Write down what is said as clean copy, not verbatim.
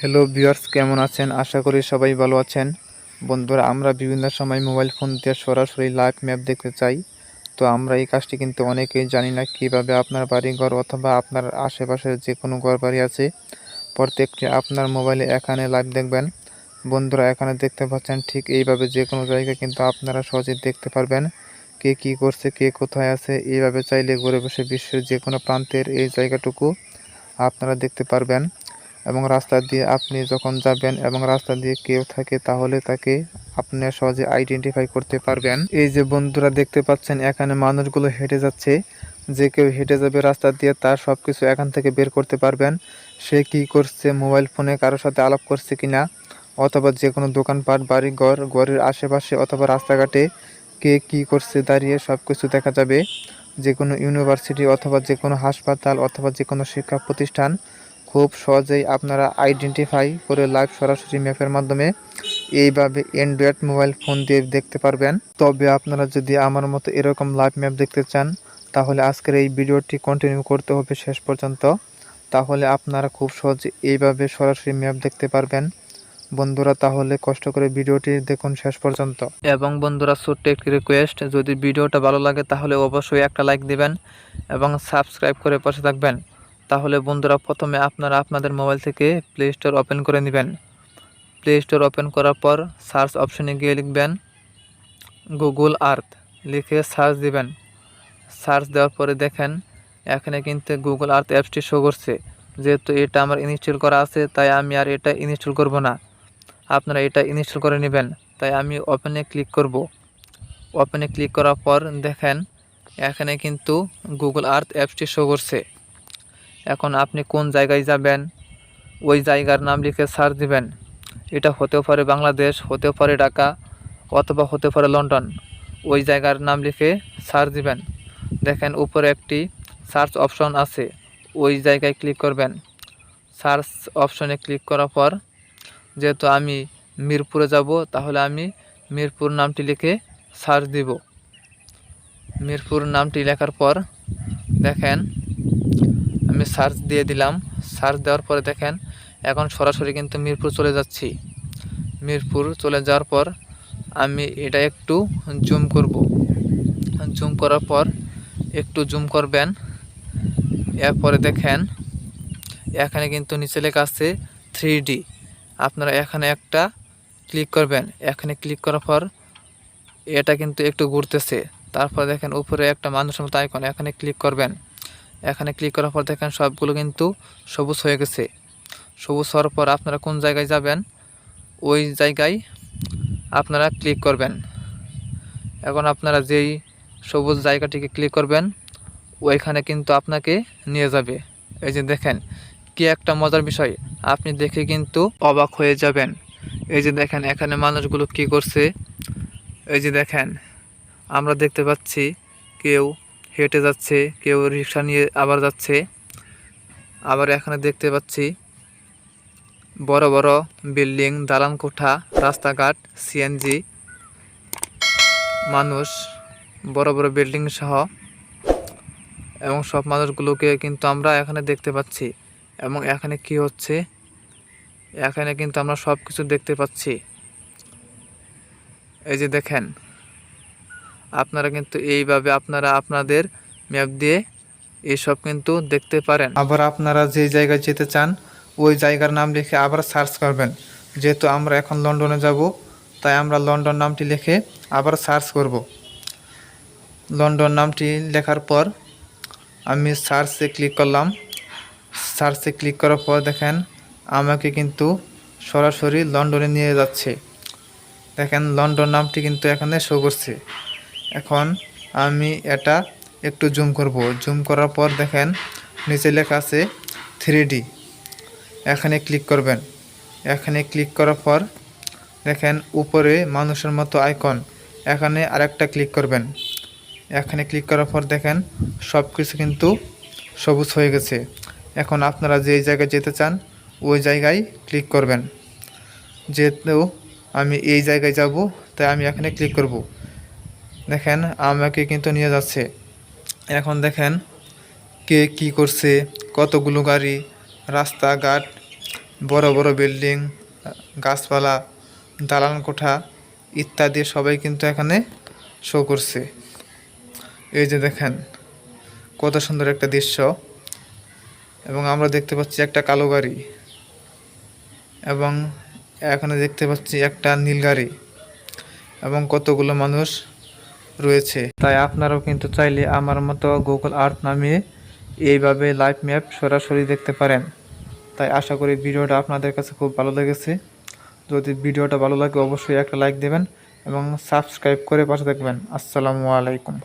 Hello viewers, কেমন আছেন? আশা করি সবাই ভালো আছেন। বন্ধুরা, আমরা বিভিন্ন সময় মোবাইল ফোন দিয়ে সরাসরি লাইভ ম্যাপ দেখতে চাই। তো আমরা এই কাজটি কিন্তু অনেকেই জানি না, কিভাবে আপনার বাড়িঘর অথবা আপনার আশেপাশের যে কোনো ঘরবাড়ি আছে প্রত্যেকটি আপনার মোবাইলে এখানে লাইভ দেখবেন। বন্ধুরা, এখানে দেখতে পাচ্ছেন ঠিক এইভাবে যে কোনো জায়গা কিন্তু আপনারা সহজে দেখতে পারবেন। কে কী করছে, কে কোথায় আছে, এইভাবে চাইলে ঘরে বসে বিশ্বের যে কোনো প্রান্তের এই জায়গাটুকু আপনারা দেখতে পারবেন। এবং রাস্তা দিয়ে আপনি যখন যাবেন এবং রাস্তা দিয়ে কেউ থাকে তাহলে তাকে আপনি সহজে আইডেন্টিফাই করতে পারবেন। এই যে বন্ধুরা দেখতে পাচ্ছেন, এখানে মানুষগুলো হেঁটে যাচ্ছে। যে কেউ হেঁটে যাবে রাস্তা দিয়ে তার সব কিছু এখান থেকে বের করতে পারবেন। সে কি করছে, মোবাইল ফোনে কারোর সাথে আলাপ করছে কিনা, অথবা যে কোনো দোকানপাট, বাড়ি ঘর, ঘরের আশেপাশে অথবা রাস্তাঘাটে কে কী করছে দাঁড়িয়ে সব কিছু দেখা যাবে। যে কোনো ইউনিভার্সিটি অথবা যে কোনো হাসপাতাল অথবা যে কোনো শিক্ষা প্রতিষ্ঠান খুব সহজেই আপনারা আইডেন্টিফাই করে লাইভ সরাসরি ম্যাপের মাধ্যমে এইভাবে অ্যান্ড্রয়েড মোবাইল ফোন দিয়ে দেখতে পারবেন। তবে আপনারা যদি আমার মতো এরকম লাইভ ম্যাপ দেখতে চান তাহলে আজকের এই ভিডিওটি কন্টিনিউ করতে হবে শেষ পর্যন্ত। তাহলে আপনারা খুব সহজে এইভাবে সরাসরি ম্যাপ দেখতে পারবেন। বন্ধুরা, তাহলে কষ্ট করে ভিডিওটি দেখুন শেষ পর্যন্ত। এবং বন্ধুরা, ছোট্ট একটি রিকোয়েস্ট, যদি ভিডিওটা ভালো লাগে তাহলে অবশ্যই একটা লাইক দিবেন এবং সাবস্ক্রাইব করে পাশে থাকবেন। তাহলে বন্ধুরা, প্রথমে আপনারা আপনাদের মোবাইল থেকে প্লে স্টোর ওপেন করে নেবেন। প্লে স্টোর ওপেন করার পর সার্চ অপশনে গিয়ে লিখবেন গুগল আর্থ, লিখে সার্চ দিবেন। সার্চ দেওয়ার পরে দেখেন এখানে কিন্তু গুগল আর্থ অ্যাপসটি শো করছে। যেহেতু এটা আমার ইনস্টল করা আছে তাই আমি আর এটা ইনস্টল করব না, আপনারা এটা ইনস্টল করে নেবেন। তাই আমি ওপেনে ক্লিক করব। ওপেনে ক্লিক করার পর দেখেন এখানে কিন্তু গুগল আর্থ অ্যাপসটি শো করছে। এখন আপনি কোন জায়গায় যাবেন ওই জায়গার নাম লিখে সার্চ দিবেন। এটা হতেও পারে বাংলাদেশ, হতেও পারে ঢাকা, অথবা হতে পারে লন্ডন। ওই জায়গার নাম লিখে সার্চ দিবেন। দেখেন উপরে একটি সার্চ অপশন আছে, ওই জায়গায় ক্লিক করবেন। সার্চ অপশনে ক্লিক করার পর যেহেতু আমি মিরপুরে যাব তাহলে আমি মিরপুর নামটি লিখে সার্চ দিব। মিরপুর নামটি লেখার পর দেখেন আমি সার্চ দিয়ে দিলাম। সার্চ দেওয়ার পরে দেখেন এখন সরাসরি কিন্তু মিরপুর চলে যাচ্ছি। মিরপুর চলে যাওয়ার পর আমি এটা একটু জুম করব। জুম করার পর একটু জুম করবেন। এরপরে দেখেন এখানে কিন্তু নিচে লেখা আছে 3D। আপনারা এখানে একটা ক্লিক করবেন। এখানে ক্লিক করার পর এটা কিন্তু একটু ঘুরতেছে। তারপর দেখেন উপরে একটা মানুষের মতো আইকন, এখানে ক্লিক করবেন। এখানে ক্লিক করার পর দেখেন সবগুলো কিন্তু সবুজ হয়ে গেছে। সবুজ হওয়ার পর আপনারা কোন জায়গায় যাবেন ওই জায়গায় আপনারা ক্লিক করবেন। এখন আপনারা যেই সবুজ জায়গাটিকে ক্লিক করবেন ওইখানে কিন্তু আপনাকে নিয়ে যাবে। এই যে দেখেন কি একটা মজার বিষয়, আপনি দেখে কিন্তু অবাক হয়ে যাবেন। এই যে দেখেন এখানে মানুষগুলো কি করছে। এই যে দেখেন আমরা দেখতে পাচ্ছি কেউ হেঁটে যাচ্ছে, কেউ রিক্সা নিয়ে আবার যাচ্ছে। আবার এখানে দেখতে পাচ্ছি বড় বড় বিল্ডিং, দালান কোঠা, রাস্তাঘাট, সিএনজি, মানুষ, বড় বড় বিল্ডিং সহ এবং সব মানুষগুলোকে কিন্তু আমরা এখানে দেখতে পাচ্ছি। এবং এখানে কি হচ্ছে এখানে কিন্তু আমরা সব কিছু দেখতে পাচ্ছি। এই যে দেখেন আপনারা কিন্তু এইভাবে আপনারা আপনাদের ম্যাপ দিয়ে এইসব কিন্তু দেখতে পারেন। আবার আপনারা যে জায়গায় যেতে চান ওই জায়গার নাম লিখে আবার সার্চ করবেন। যেহেতু আমরা এখন লন্ডনে যাব তাই আমরা লন্ডন নামটি লিখে আবার সার্চ করব। লন্ডন নামটি লেখার পর আমি সার্চে ক্লিক করলাম। সার্চে ক্লিক করার পর দেখেন আমাকে কিন্তু সরাসরি লন্ডনে নিয়ে যাচ্ছে। দেখেন লন্ডন নামটি কিন্তু এখানে শো করছে। এখন আমি এটা একটু জুম করব। জুম করার পর দেখেন নিচে লেখা আছে 3D। এখানে ক্লিক করবেন। এখানে ক্লিক করার পর দেখেন উপরে মানুষের মতো আইকন, এখানে আরেকটা ক্লিক করবেন। এখানে ক্লিক করার পর দেখেন সব কিছু কিন্তু সবুজ হয়ে গেছে। এখন আপনারা যেই জায়গায় যেতে চান ওই জায়গায় ক্লিক করবেন। যেহেতু আমি এই জায়গায় যাব তাই আমি এখানে ক্লিক করব। দেখেন আমাকে কিন্তু নিয়ে যাচ্ছে। এখন দেখেন কে কি করছে, কতগুলো গাড়ি, রাস্তাঘাট, বড় বড় বিল্ডিং, গাছপালা, দালান কোঠা ইত্যাদি সবাই কিন্তু এখানে শো করছে। এই যে দেখেন কত সুন্দর একটা দৃশ্য। এবং আমরা দেখতে পাচ্ছি একটা কালো গাড়ি, এবং এখানে দেখতে পাচ্ছি একটা নীল গাড়ি, এবং কতগুলো মানুষ রয়েছে। তাই আপনারাও কিন্তু চাইলে আমার মতো গুগল আর্থ নামিয়ে এইভাবে লাইভ ম্যাপ সরাসরি দেখতে পারেন। তাই আশা করি ভিডিওটা আপনাদের কাছে খুব ভালো লেগেছে। যদি ভিডিওটা ভালো লাগে অবশ্যই একটা লাইক দেবেন এবং সাবস্ক্রাইব করে পাশে থাকবেন। আসসালামু আলাইকুম।